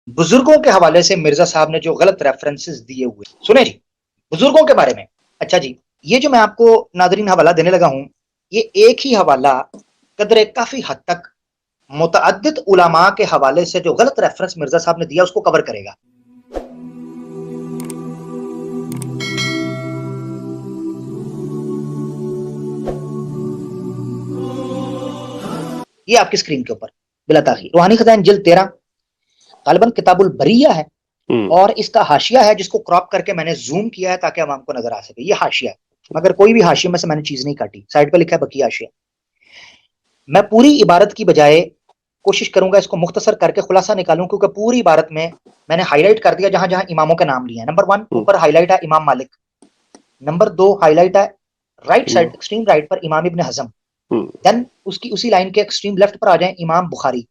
बुजुर्गों के हवाले से मिर्जा साहब ने जो गलत रेफरेंसेस दिए हुए, सुने जी, बुजुर्गों के बारे में। अच्छा जी, ये जो मैं आपको नादरीन हवाला देने लगा हूं, ये एक ही हवाला कदरे काफी हद तक मुतअद्दिद उलमा के हवाले से जो गलत रेफरेंस मिर्जा साहब ने दिया उसको कवर करेगा। ये आपकी स्क्रीन के ऊपर बिला ताखीर रूहानी खजान जिल्द 13 गालिबन किताबुल बरिया है, और इसका हाशिया है जिसको क्रॉप करके मैंने जूम किया है ताकि आवाम को नजर आ सके। ये हाशिया है, मगर कोई भी हाशिया में से मैंने चीज नहीं काटी, साइड पे लिखा है बकी हाशिया। मैं पूरी इबारत की बजाय कोशिश करूंगा इसको मुख्तसर करके खुलासा निकालूं, क्योंकि पूरी इबारत में मैंने हाईलाइट कर दिया जहां जहां इमामों के नाम लिए हैं। नंबर 1 ऊपर हाईलाइट है इमाम मालिक, नंबर 2 हाईलाइट है राइट साइड एक्सट्रीम राइट पर इमाम इब्न हजम, देन उसकी उसी लाइन के एक्सट्रीम लेफ्ट पर आ जाए इमाम बुखारी,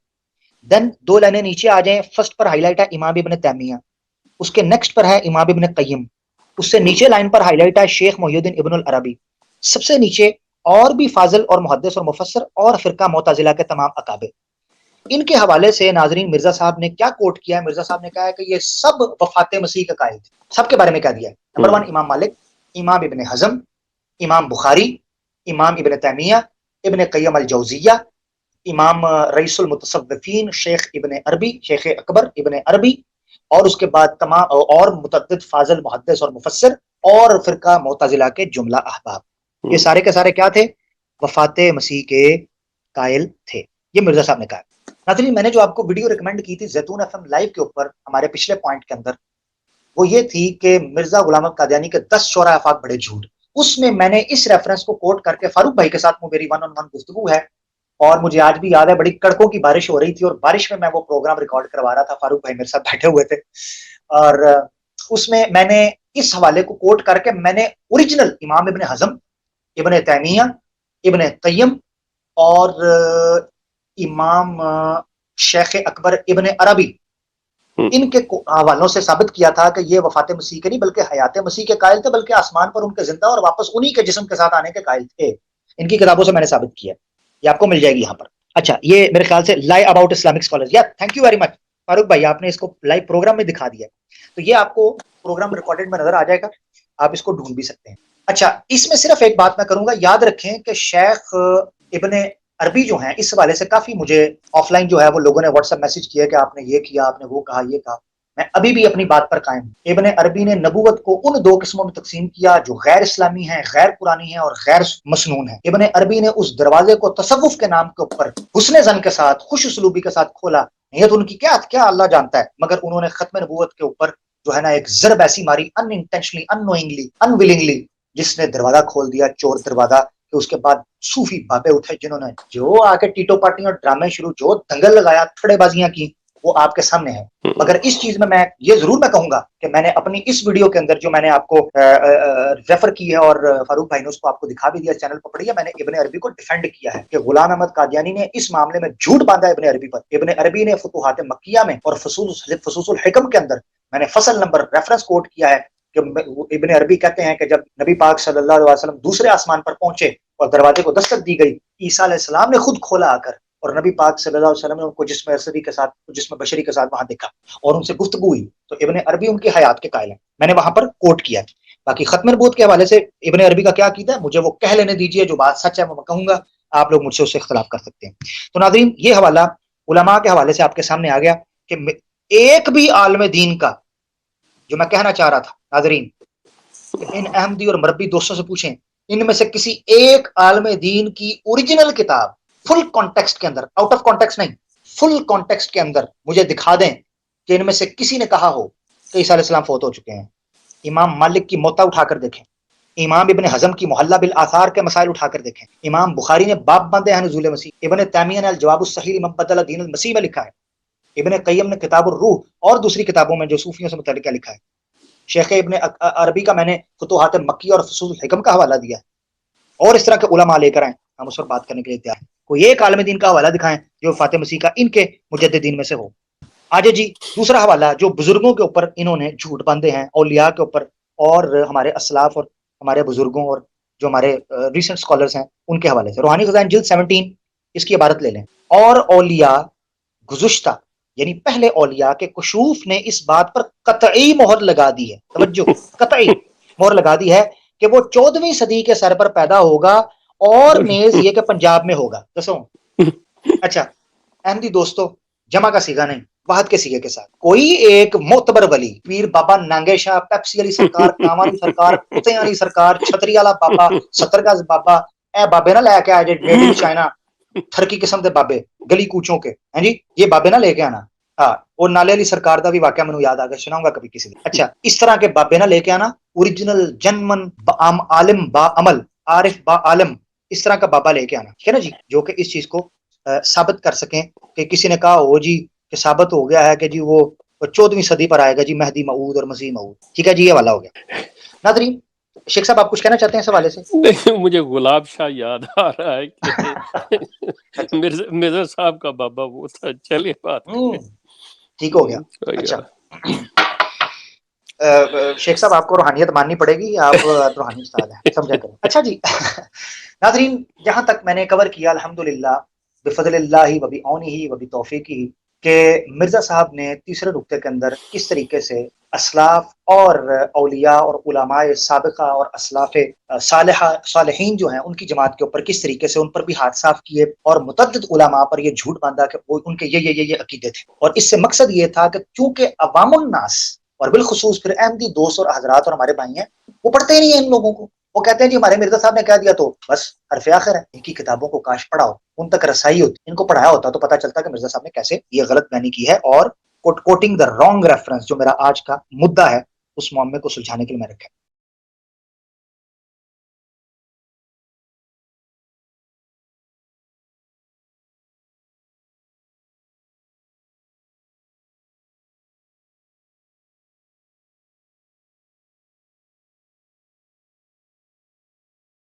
देन 2 लाइनें नीचे आ जाएं, फर्स्ट पर हाईलाइट है इमाम इब्न तैमिया, उसके नेक्स्ट पर है इमाम इब्न कय्यम, उससे नीचे लाइन पर हाईलाइट है शेख मोहिउद्दीन इब्नुल अरबी, सबसे नीचे और भी फाजिल और मुहद्दिस और मुफस्सिर और फिरका मुअतजिला के तमाम अकाबे। इनके हवाले से नाजरीन मिर्जा साहब ने क्या कोट किया है? मिर्जा साहब ने कहा है कि ये सब वफात मसीह के कायल थे, सबके बारे में कह दिया है। नंबर 1 इमाम मालिक, इमाम इब्न हजम, इमाम बुखारी, इमाम इब्न तैमिया, इब्न कय्यम अल जौजिया, इमाम रईसुल मुतसव्विफीन शेख इब्न अरबी, शेख अकबर इब्न अरबी, और उसके बाद तमाम और मुतअद्दिद फाजिल मुहद्दिस और मुफस्सिर और फिरका मुअतजिला के जुमला अहबाब। ये सारे के सारे क्या थे? वफात मसीह के कायल थे, ये मिर्जा साहब ने कहा। नाज़रीन, मैंने जो आपको वीडियो रिकमेंड की थी ज़ैतून एफएम लाइव के ऊपर हमारे पिछले पॉइंट के अंदर, वो ये थी कि मिर्जा गुलाम अहमद कादियानी के 10 शोरा आफाक बड़े झूठ। उसमें मैंने इस रेफरेंस को कोट करके फारूक भाई के साथ मेरी 1-on-1 गुफ्तगू है, और मुझे आज भी याद है बड़ी कड़कों की बारिश हो रही थी और बारिश में मैं वो प्रोग्राम रिकॉर्ड करवा रहा था, फारूक भाई मेरे साथ बैठे हुए थे, और उसमें मैंने इस हवाले को कोट करके मैंने ओरिजिनल इमाम इब्न हजम, इब्न तैमिया, इब्न कय्यम और इमाम शेख अकबर इब्न अरबी, इनके हवालों से साबित किया था कि ये वफात मसीह के नहीं बल्कि हयात मसीह के कायल थे, बल्कि आसमान पर उनके जिंदा और वापस उन्हीं के जिस्म के साथ आने के कायल थे। इनकी किताबों से मैंने साबित किया, ये आपको मिल जाएगी यहाँ पर। अच्छा, ये मेरे ख्याल से लाई अबाउट इस्लामिक स्कॉलर्स, या thank you very much Farooq भाई, आपने इसको लाइव प्रोग्राम में दिखा दिया, तो ये आपको प्रोग्राम रिकॉर्डेड में नजर आ जाएगा, आप इसको ढूंढ भी सकते हैं। अच्छा, इसमें सिर्फ एक बात मैं करूंगा, याद रखें कि शेख इब्न अरबी जो हैं इस हवाले से काफी मुझे ऑफलाइन जो है वो लोगों ने व्हाट्सएप मैसेज किया कि आपने ये किया, आपने वो कहा, ये कहा। मैं अभी भी अपनी बात पर कायम। इब्न अरबी ने नबूवत को उन 2 किस्मों में तकसीम किया जो गैर इस्लामी है, गैर कुरानी है और गैर मसनून है। इब्न अरबी ने उस दरवाजे को तसव्वुफ के नाम के ऊपर हुस्न ज़न के साथ, खुश उसलूबी के साथ खोला। नियत उनकी क्या क्या अल्लाह जानता है, मगर उन्होंने खत्म नबूवत के ऊपर जो है ना एक ज़रब ऐसी मारी, अनइंटेंशनली, अननोइंगली, अनविलिंगली, जिसने दरवाजा खोल दिया, चोर दरवाजा। कि उसके बाद सूफी बाबे उठे जिन्होंने जो आके टीटो पार्टी और ड्रामे शुरू, जो दंगल लगाया, थड़ेबाजियां की, वो आपके सामने है। मगर इस चीज में मैं ये जरूर मैं कहूंगा कि मैंने अपनी इस वीडियो के अंदर जो मैंने आपको रेफर की है और फारूक भाई ने उसको आपको दिखा भी दिया, चैनल पर पड़ी है, मैंने इब्न अरबी को डिफेंड किया है कि गुलाम अहमद कादियानी ने इस मामले में झूठ बांधा इब्न अरबी पर। इब्न अरबी ने फुतूहात मक्किया में और फसूसुल हिकम के अंदर मैंने फसल नंबर रेफरेंस कोट किया है कि इब्न अरबी कहते हैं कि जब नबी पाक सल्लल्लाहु अलैहि वसल्लम दूसरे आसमान पर पहुंचे और दरवाजे को दस्तक दी गई, ईसा अलैहिस्सलाम ने खुद खोला आकर, और नबी पाक सल्लल्लाहु अलैहि वसल्लम ने उनको जिस्म अरसदी के साथ, जिस्म बशरी के साथ वहां देखा और उनसे गुफ्तगू हुई। तो इब्न अरबी उनकी हयात के कायल हैं, मैंने वहां पर कोट किया है। बाकी खत्म नबूवत के हवाले से इब्न अरबी का क्या अकीदा है मुझे वो कह लेने दीजिए, जो बात सच है वो मैं कहूंगा, आप लोग मुझसे उससे इख्तिलाफ कर सकते हैं। तो नाज़रीन, ये हवाला उलमा के हवाले से आपके सामने आ गया कि एक भी आलम दीन का, जो मैं कहना चाह रहा था नाज़रीन, इन अहमदी और मरबी दोस्तों से पूछें, इनमें से किसी एक आलम दीन की ओरिजिनल किताब फुल कॉन्टेक्स्ट के अंदर, आउट ऑफ कॉन्टेक्स्ट नहीं, फुल कॉन्टेक्स्ट के अंदर मुझे दिखा दें कि इनमें से किसी ने कहा हो कि ईसा अलैहिस्सलाम फौत हो चुके हैं। इमाम मालिक की मोता उठाकर देखें, इमाम इब्न हजम की मुहल्ला बिल आसार के मसाइल उठाकर देखें, इमाम बुखारी ने बाब बांधे हैं नुज़ूल मसीह, इब्न तैमिया ने अल जवाबुस सहीह लिमन बदल दीन अल मसीह में लिखा है, इब्न कय्यम ने किताबुर रूह और दूसरी किताबों में जो सूफियों से मुतल्लिक़ लिखा है, शेख इब्न अरबी का मैंने फुतूहात मक्की और फसूल हिकम का हवाला दिया है, और इस तरह के उलमा लेकर आए, हम उस पर बात करने के लिए तैयार हैं। कोई एक आलम दीन का हवाला दिखाएं जो फातिह मसीह का इनके मुजद्दिदीन में से हो। आजे जी, दूसरा हवाला जो बुजुर्गों के ऊपर इन्होंने झूठ बांधे हैं, औलिया के ऊपर और हमारे असलाफ और हमारे बुजुर्गों और जो हमारे रिसेंट स्कॉलर्स हैं उनके हवाले से। रूहानी खजान जिल्द 17 इसकी इबारत ले लें, और औलिया गुज़ुश्ता یعنی پہلے اولیاء کے کشوف نے اس بات پر قطعی مہر لگا دی ہے، توجہ، قطعی مہر لگا دی ہے کہ وہ 14ویں صدی کے سر پر پیدا ہوگا، اور نیز یہ کہ پنجاب میں ہوگا. دسو اچھا احمدی دوستو، جمع کا سیگا نہیں، واحد کے سیگے کے ساتھ. کوئی ایک معتبر ولی، پیر بابا نانگے شاہ، پیپسی علی سرکار، کاما علی سرکار، کتے علی سرکار، چھتری والا بابا، 70 گز بابا، اے بابے نہ لے کے آ جائے میڈ ان چائنا تھرکی قسم دے بابے گلی کوچوں کے، ہیں جی، یہ بابے نہ لے کے آنا. ہاں، اور نالے علی سرکار دا بھی واقعہ مینوں یاد آ گیا، سناؤں گا کبھی کسی دن. اچھا، اس طرح کے بابے نہ لے کے آنا، اوریجنل جنمن عالم با عمل، عارف با عالم، اس طرح کا بابا لے کے آنا، ٹھیک ہے نا جی، جو کہ اس چیز کو ثابت کر سکیں کہ کسی نے کہا ہو جی کہ ثابت ہو گیا ہے کہ جی وہ 14ویں صدی پر آئے گا جی مہدی موعود اور مسیح موعود. ٹھیک ہے جی، یہ والا ہو گیا. ناظرین، شیخ صاحب آپ کچھ کہنا چاہتے ہیں اس حوالے سے؟ نہیں، مجھے گلاب شاہ یاد آ رہا ہے کہ مرزا صاحب کا بابا وہ تھا. چلیے بات ٹھیک ہو گیا. اچھا شیخ صاحب آپ کو روحانیت ماننی پڑے گی، آپ روحانی استاد ہیں، سمجھا کریں. اچھا جی ناظرین، جہاں تک میں نے کور کیا الحمدللہ بفضل اللہ و بعونہ و بتوفیقہ، کہ مرزا صاحب نے تیسرے نقطے کے اندر کس طریقے سے اسلاف اور اولیاء اور علماء سابقہ اور اسلاف صالحین جو ہیں ان کی جماعت کے اوپر کس طریقے سے ان پر بھی ہاتھ صاف کیے، اور متعدد علماء پر یہ جھوٹ باندھا کہ وہ ان کے یہ عقیدے تھے. اور اس سے مقصد یہ تھا کہ چونکہ عوام الناس اور بالخصوص پھر احمدی دوست اور حضرات اور ہمارے بھائی ہیں، وہ پڑھتے ہی نہیں ہیں ان لوگوں کو. وہ کہتے ہیں جی ہمارے مرزا صاحب نے کہہ دیا تو بس حرف آخر ہے. ان کی کتابوں کو کاش پڑھا ہو، ان تک رسائی ہوتی، ان کو پڑھایا ہوتا تو پتہ چلتا کہ مرزا صاحب نے کیسے یہ غلط بیانی کی ہے، اور کوٹنگ دا رانگ ریفرنس جو میرا آج کا مدعا ہے اس معاملے کو سلجھانے کے لیے میں رکھا.